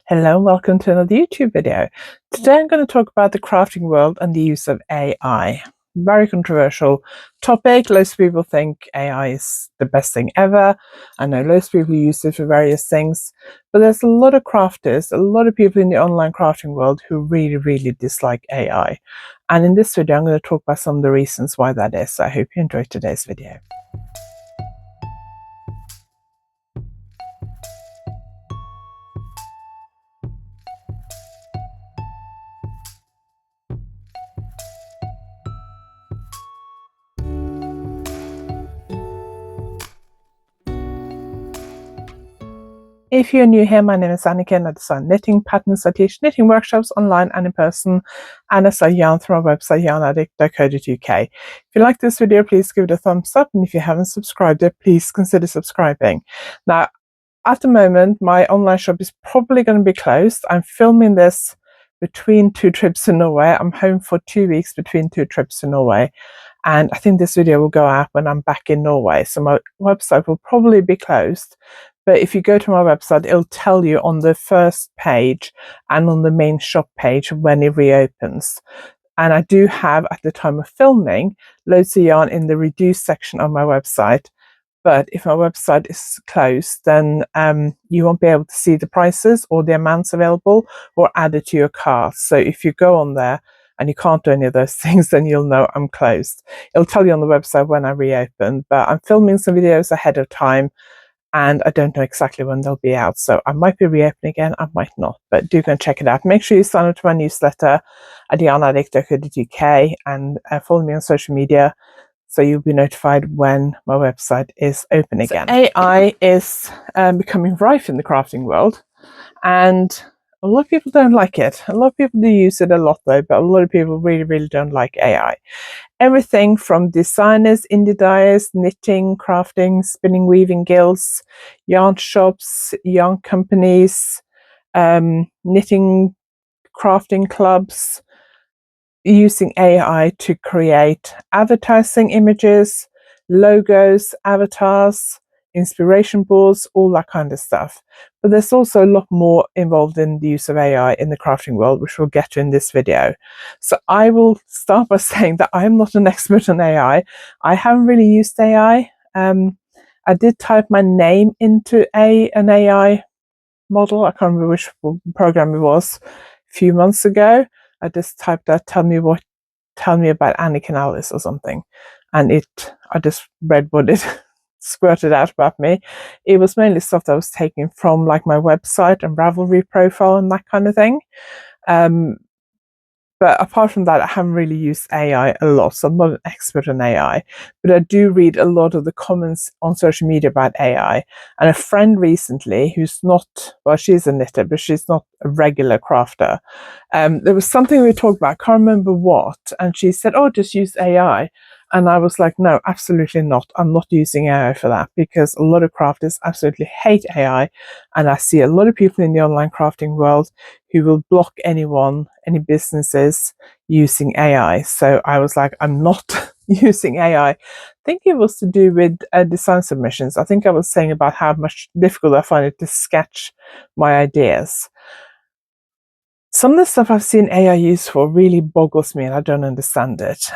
Hello and welcome to another YouTube video. Today I'm going to talk about the crafting world and the use of AI. Very controversial topic. Lots of people think AI is the best thing ever. I know lots of people use it for various things, but there's a lot of crafters, a lot of people in the online crafting world who really dislike AI. And in this video I'm going to talk about some of the reasons why that is. I hope you enjoyed today's video. If you're new here, my name is Anniken. I design knitting patterns. I teach knitting workshops online and in person, and I sell yarn through my website, YarnAddict.co.uk. If you like this video, please give it a thumbs up, and if you haven't subscribed yet, please consider subscribing. Now, at the moment, my online shop is probably going to be closed. I'm filming this between two trips to Norway. I'm home for 2 weeks between two trips to Norway. And I think this video will go out when I'm back in Norway. So my website will probably be closed. But if you go to my website, it'll tell you on the first page and on the main shop page when it reopens. And I do have, at the time of filming, loads of yarn in the reduced section of my website. But if my website is closed, then you won't be able to see the prices or the amounts available or add it to your cart. So if you go on there and you can't do any of those things, then you'll know I'm closed. It'll tell you on the website when I reopen, but I'm filming some videos ahead of time and I don't know exactly when they'll be out. So I might be reopening again, I might not, but do go and check it out. Make sure you sign up to my newsletter at YarnAddict.co.uk and follow me on social media, so you'll be notified when my website is open again. So AI is becoming rife in the crafting world, and a lot of people don't like it. A lot of people do use it a lot though, but a lot of people really don't like AI. Everything from designers, indie dyers, knitting, crafting, spinning, weaving guilds, yarn shops, yarn companies, knitting, crafting clubs, using AI to create advertising images, logos, avatars, inspiration boards, all that kind of stuff. But there's also a lot more involved in the use of AI in the crafting world, which we'll get to in this video. So I will start by saying that I'm not an expert on AI. I haven't really used AI. I did type my name into an AI model. I can't remember which program it was a few months ago. I just typed out, tell me about Anniken Allis or something. And I just read what it squirted out about me. It was mainly stuff that was taken from like my website and Ravelry profile and that kind of thing. But apart from that, I haven't really used AI a lot, so I'm not an expert on AI. But I do read a lot of the comments on social media about AI. And a friend recently, who's not, well, she's a knitter, but she's not a regular crafter. There was something we talked about, I can't remember what, and she said, oh, just use AI. And I was like, no, absolutely not. I'm not using AI for that, because a lot of crafters absolutely hate AI. And I see a lot of people in the online crafting world who will block any businesses using AI. So I was like, I'm not using AI. I think it was to do with design submissions. I think I was saying about how much difficult I find it to sketch my ideas. Some of the stuff I've seen AI used for really boggles me and I don't understand it.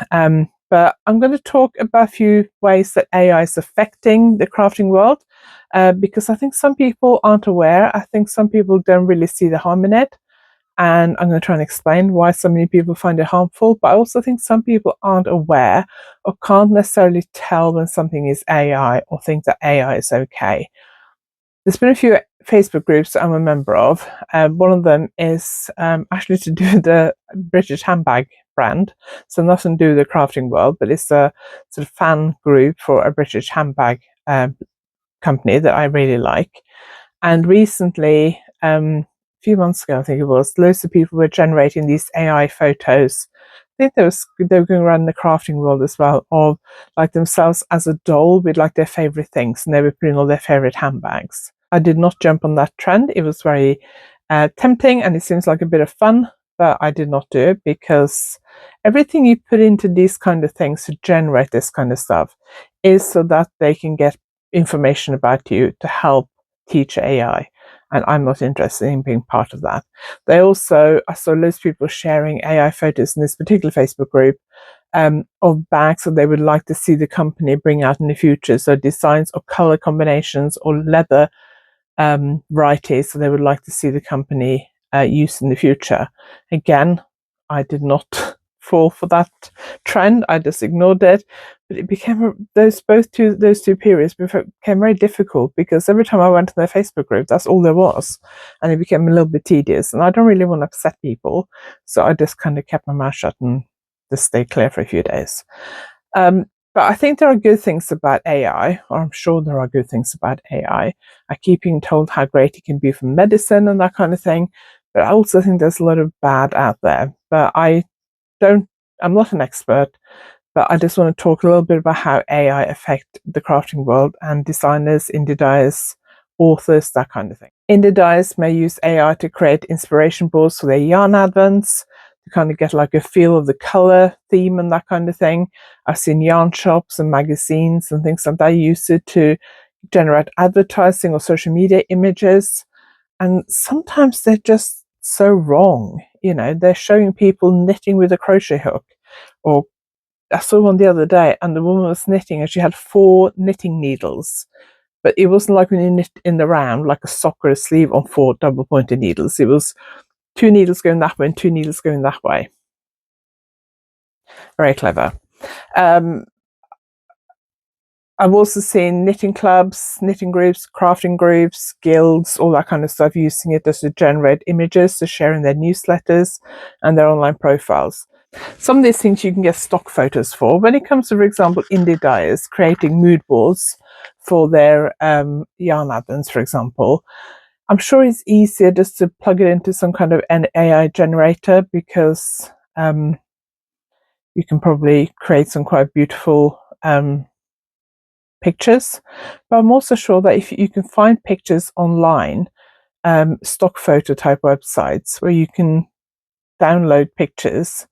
But I'm going to talk about a few ways that AI is affecting the crafting world, because I think some people aren't aware. I think some people don't really see the harm in it. And I'm going to try and explain why so many people find it harmful. But I also think some people aren't aware or can't necessarily tell when something is AI or think that AI is okay. There's been a few Facebook groups that I'm a member of. One of them is actually to do with the British handbag brand. So nothing to do with the crafting world, but it's a sort of fan group for a British handbag company that I really like. And recently, a few months ago, I think it was, loads of people were generating these AI photos. I think they were going around the crafting world as well, of like themselves as a doll with like their favorite things, and they were putting all their favorite handbags. I did not jump on that trend. It was very tempting and it seems like a bit of fun, but I did not do it, because everything you put into these kind of things to generate this kind of stuff is so that they can get information about you to help teach AI. and I'm not interested in being part of that. I saw loads of people sharing AI photos in this particular Facebook group of bags that they would like to see the company bring out in the future. So designs or color combinations or leather varieties that they would like to see the company use in the future. Again, I did not fall for that trend. I just ignored it. But it became those two periods became very difficult, because every time I went to their Facebook group, that's all there was, and it became a little bit tedious. And I don't really want to upset people, so I just kind of kept my mouth shut and just stayed clear for a few days. But I think there are good things about AI, or I'm sure there are good things about AI. I keep being told how great it can be for medicine and that kind of thing. But I also think there's a lot of bad out there. But I'm not an expert, but I just want to talk a little bit about how AI affect the crafting world and designers, indie dyers, authors, that kind of thing. Indie dyers may use AI to create inspiration boards for their yarn advents, to kind of get like a feel of the color theme and that kind of thing. I've seen yarn shops and magazines and things like that use it to generate advertising or social media images. And sometimes they're just so wrong. They're showing people knitting with a crochet hook. Or I saw one the other day, and the woman was knitting and she had 4 knitting needles. But it wasn't like when you knit in the round, like a sock or a sleeve on 4 double pointed needles. It was 2 needles going that way and 2 needles going that way. Very clever. I've also seen knitting clubs, knitting groups, crafting groups, guilds, all that kind of stuff, using it just to generate images to share in their newsletters and their online profiles. Some of these things you can get stock photos for. When it comes to, for example, indie dyers creating mood boards for their yarn advents, for example, I'm sure it's easier just to plug it into some kind of an AI generator, because you can probably create some quite beautiful pictures. But I'm also sure that if you can find pictures online, stock photo type websites where you can download pictures.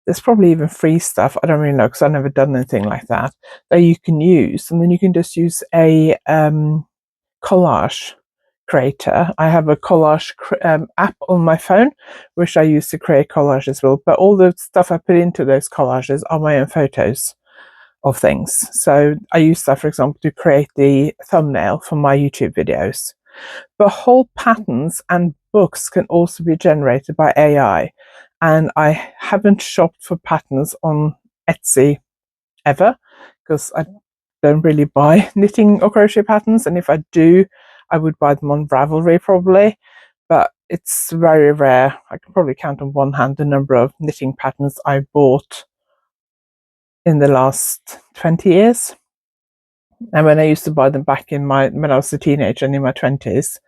There's probably even free stuff. I don't really know, because I've never done anything like that you can use, and then you can just use a collage creator. I have a collage app on my phone, which I use to create collages as well. But all the stuff I put into those collages are my own photos of things. So I use that, for example, to create the thumbnail for my YouTube videos. But whole patterns and books can also be generated by AI. And I haven't shopped for patterns on Etsy ever, because I don't really buy knitting or crochet patterns. And if I do, I would buy them on Ravelry probably. But it's very rare. I can probably count on one hand the number of knitting patterns I bought in the last 20 years. And when I used to buy them back when I was a teenager and in my 20s,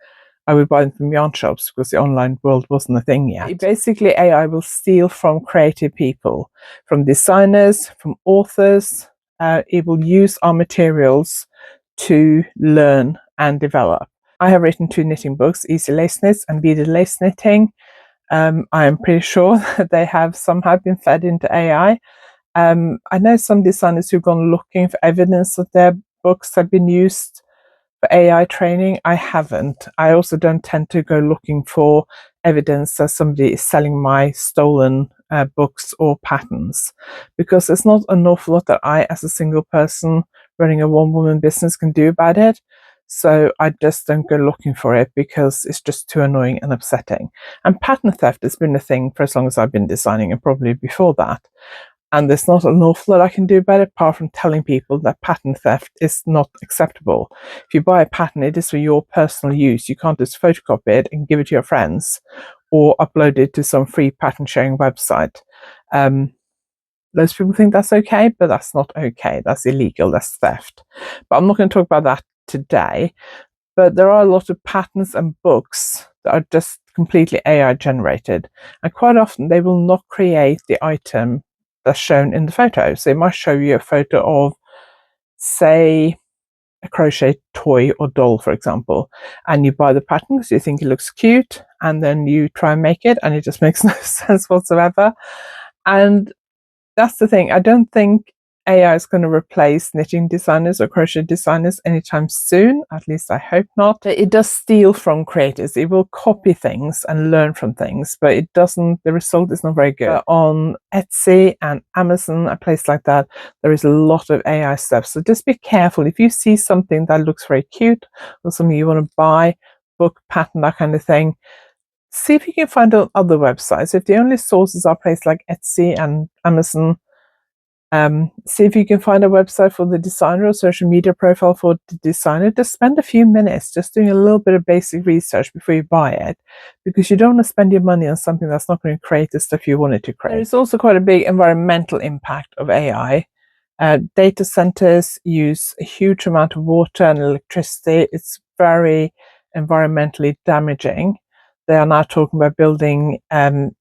I would buy them from yarn shops, because the online world wasn't a thing yet. Basically, AI will steal from creative people, from designers, from authors. It will use our materials to learn and develop. I have written 2 knitting books, Easy Lace Knits and Beaded Lace Knitting. I am pretty sure that they have somehow been fed into AI. I know some designers who've gone looking for evidence that their books have been used for AI training. I haven't. I also don't tend to go looking for evidence that somebody is selling my stolen books or patterns, because there's not an awful lot that I, as a single person running a one-woman business, can do about it. So I just don't go looking for it, because it's just too annoying and upsetting. And pattern theft has been a thing for as long as I've been designing, and probably before that. And there's not an awful lot I can do about it, apart from telling people that pattern theft is not acceptable. If you buy a pattern, it is for your personal use. You can't just photocopy it and give it to your friends, or upload it to some free pattern sharing website. Most people think that's okay, but that's not okay. That's illegal. That's theft. But I'm not going to talk about that today. But there are a lot of patterns and books that are just completely AI generated. And quite often they will not create the item that's shown in the photo. So it might show you a photo of, say, a crochet toy or doll, for example, and you buy the pattern because you think it looks cute, and then you try and make it, and it just makes no sense whatsoever. And that's the thing. I don't think AI is going to replace knitting designers or crochet designers anytime soon. At least I hope not. It does steal from creators. It will copy things and learn from things, but it doesn't, the result is not very good. On Etsy and Amazon, a place like that, there is a lot of AI stuff. So just be careful. If you see something that looks very cute or something you want to buy, book, pattern, that kind of thing, see if you can find on other websites. If the only sources are places like Etsy and Amazon, see if you can find a website for the designer or social media profile for the designer. Just spend a few minutes just doing a little bit of basic research before you buy it, because you don't want to spend your money on something that's not going to create the stuff you want it to create. There is also quite a big environmental impact of AI. Data centers use a huge amount of water and electricity. It's very environmentally damaging. They are now talking about building the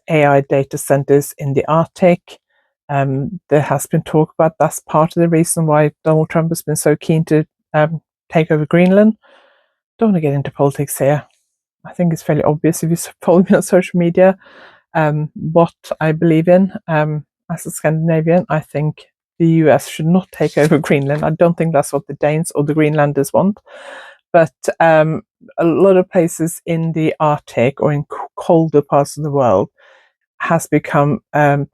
AI data centers in the Arctic. There has been talk about that's part of the reason why Donald Trump has been so keen to take over Greenland. Don't want to get into politics here. I think it's fairly obvious if you follow me on social media what I believe in. As a Scandinavian, I think the US should not take over Greenland. I don't think that's what the Danes or the Greenlanders want. But a lot of places in the Arctic or in colder parts of the world has become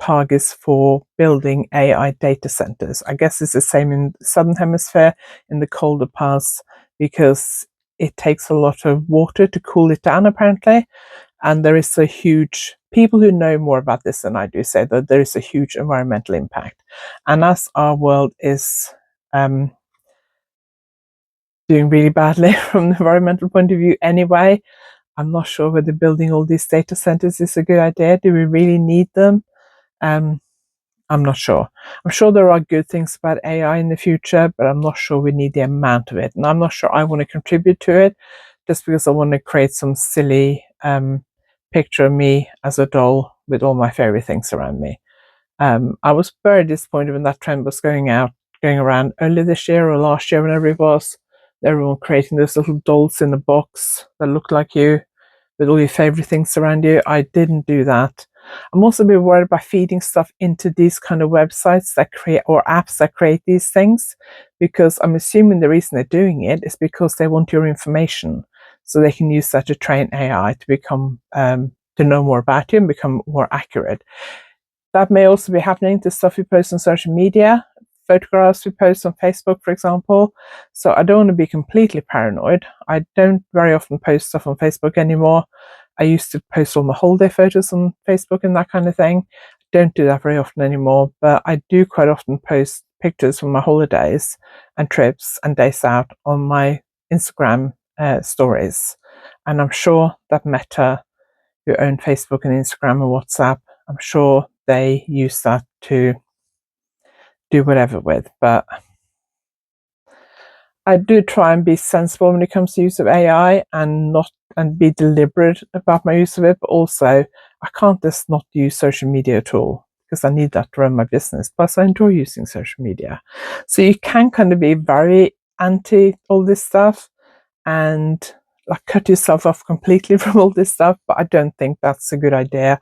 targets for building AI data centers. I guess it's the same in the Southern Hemisphere, in the colder parts, because it takes a lot of water to cool it down, apparently. And there is a huge, people who know more about this than I do say that there is a huge environmental impact. And as our world is doing really badly from the environmental point of view anyway, I'm not sure whether building all these data centers is a good idea. Do we really need them? I'm not sure. I'm sure there are good things about AI in the future, but I'm not sure we need the amount of it. And I'm not sure I want to contribute to it just because I want to create some silly picture of me as a doll with all my fairy things around me. I was very disappointed when that trend was going around earlier this year or last year, whenever it was. Everyone creating those little dolls in a box that look like you with all your favorite things around you. I didn't do that. I'm also a bit worried about feeding stuff into these kind of websites that create, or apps that create these things, because I'm assuming the reason they're doing it is because they want your information, so they can use that to train AI to become to know more about you and become more accurate. That may also be happening to stuff we post on social media, photographs we post on Facebook, for example. So I don't want to be completely paranoid. I don't very often post stuff on Facebook anymore. I used to post all my holiday photos on Facebook and that kind of thing. Don't do that very often anymore, but I do quite often post pictures from my holidays and trips and days out on my Instagram stories. And I'm sure that Meta, who own Facebook and Instagram and WhatsApp, I'm sure they use that to do whatever with. But I do try and be sensible when it comes to use of AI and be deliberate about my use of it. But also, I can't just not use social media at all, because I need that to run my business. Plus, I enjoy using social media. So you can kind of be very anti all this stuff and like cut yourself off completely from all this stuff. But I don't think that's a good idea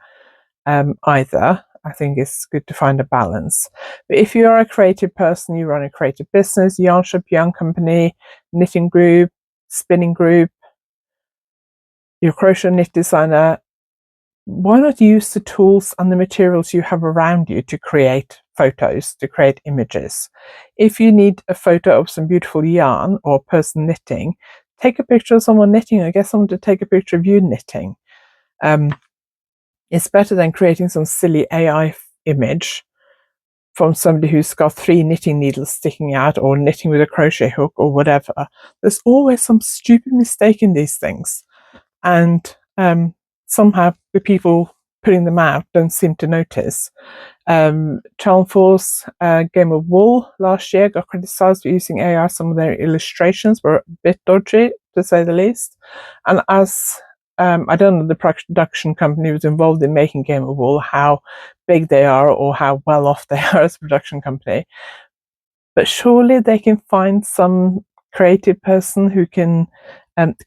either. I think it's good to find a balance. But if you are a creative person, you run a creative business, yarn shop, yarn company, knitting group, spinning group, you're a crochet knit designer, why not use the tools and the materials you have around you to create photos, to create images? If you need a photo of some beautiful yarn or a person knitting, take a picture of someone knitting or get someone to take a picture of you knitting. It's better than creating some silly AI image from somebody who's got 3 knitting needles sticking out or knitting with a crochet hook or whatever. There's always some stupid mistake in these things. And somehow the people putting them out don't seem to notice. Charm Force Game of Wool last year got criticised for using AI. Some of their illustrations were a bit dodgy, to say the least. And as I don't know the production company who was involved in making Game of Wool, how big they are or how well off they are as a production company. But surely they can find some creative person who can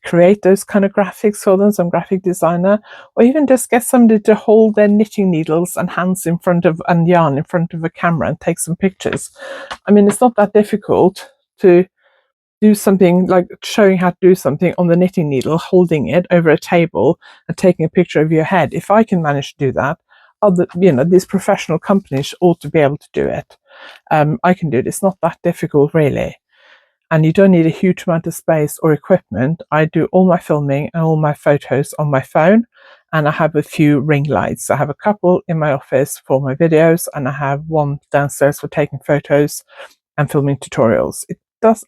create those kind of graphics for them, some graphic designer, or even just get somebody to hold their knitting needles and hands in front of and yarn in front of a camera and take some pictures. I mean, it's not that difficult to do something like showing how to do something on the knitting needle, holding it over a table and taking a picture of your head. If I can manage to do that, these professional companies ought to be able to do it. I can do it. It's not that difficult, really. And you don't need a huge amount of space or equipment. I do all my filming and all my photos on my phone, and I have a few ring lights. I have a couple in my office for my videos, and I have one downstairs for taking photos and filming tutorials.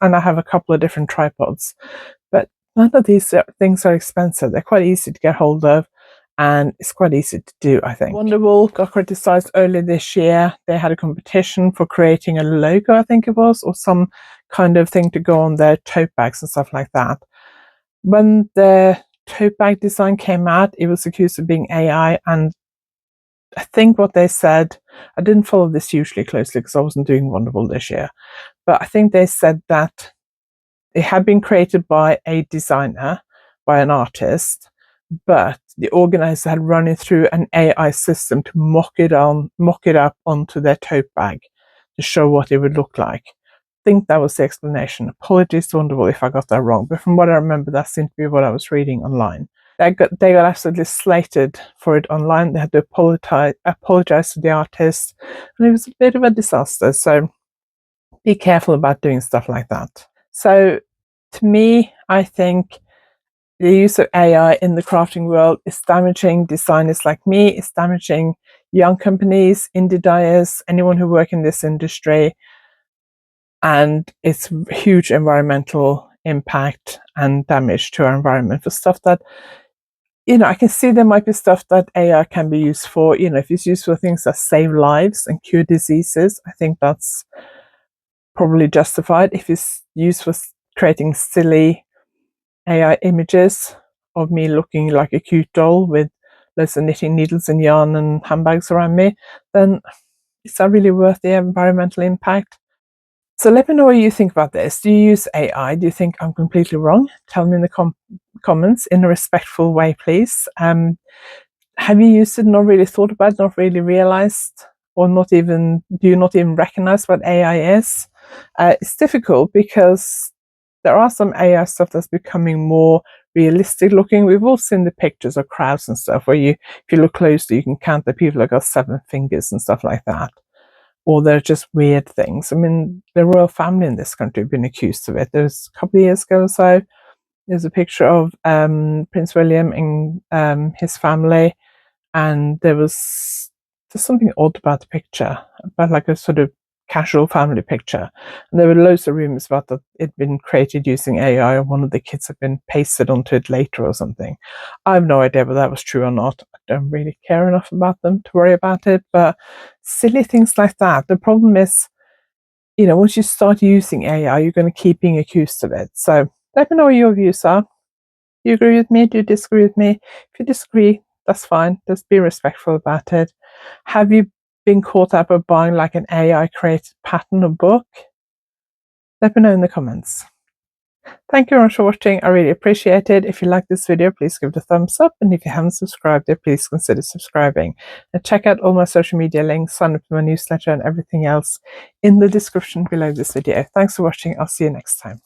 And I have a couple of different tripods, but none of these things are expensive. They're quite easy to get hold of, and it's quite easy to do, I think. Wonderwool got criticised earlier this year. They had a competition for creating a logo, I think it was, or some kind of thing to go on their tote bags and stuff like that. When the tote bag design came out, it was accused of being AI, and I think what they said, I didn't follow this hugely closely because I wasn't doing Wonderwool this year, but I think they said that it had been created by a designer, by an artist, but the organizer had run it through an AI system to mock it up onto their tote bag to show what it would look like. I think that was the explanation. Apologies to Wonderwool if I got that wrong, but from what I remember, that seemed to be what I was reading online. They got absolutely slated for it online. They had to apologize to the artist, and it was a bit of a disaster. So be careful about doing stuff like that. So to me, I think the use of AI in the crafting world is damaging designers like me. It's damaging young companies, indie dyers, anyone who work in this industry. And it's huge environmental impact and damage to our environment for stuff that, I can see there might be stuff that AI can be used for. If it's used for things that save lives and cure diseases, I think that's probably justified. If it's used for creating silly AI images of me looking like a cute doll with loads of knitting needles and yarn and handbags around me, then is that really worth the environmental impact? So let me know what you think about this. Do you use AI? Do you think I'm completely wrong? Tell me in the comments in a respectful way, please. Have you used it, not really thought about it, not really realized, or do you not even recognize what AI is? It's difficult because there are some AI stuff that's becoming more realistic looking. We've all seen the pictures of crowds and stuff where if you look closely, you can count the people that got 7 fingers and stuff like that. Or they're just weird things. I mean, the royal family in this country have been accused of it. There's a couple of years ago or so, there's a picture of Prince William and his family, and there's something odd about the picture, about like a sort of casual family picture. And there were loads of rumors about that it'd been created using AI, or one of the kids had been pasted onto it later or something. I have no idea whether that was true or not. I don't really care enough about them to worry about it, but silly things like that. The problem is, once you start using AI, you're going to keep being accused of it. So let me know what your views are. Do you agree with me? Do you disagree with me? If you disagree, that's fine. Just be respectful about it. Have you been caught up with buying like an AI created pattern or book? Let me know in the comments. Thank you very much for watching. I really appreciate it. If you like this video, please give it a thumbs up. And if you haven't subscribed yet, please consider subscribing. And check out all my social media links, sign up to my newsletter and everything else in the description below this video. Thanks for watching. I'll see you next time.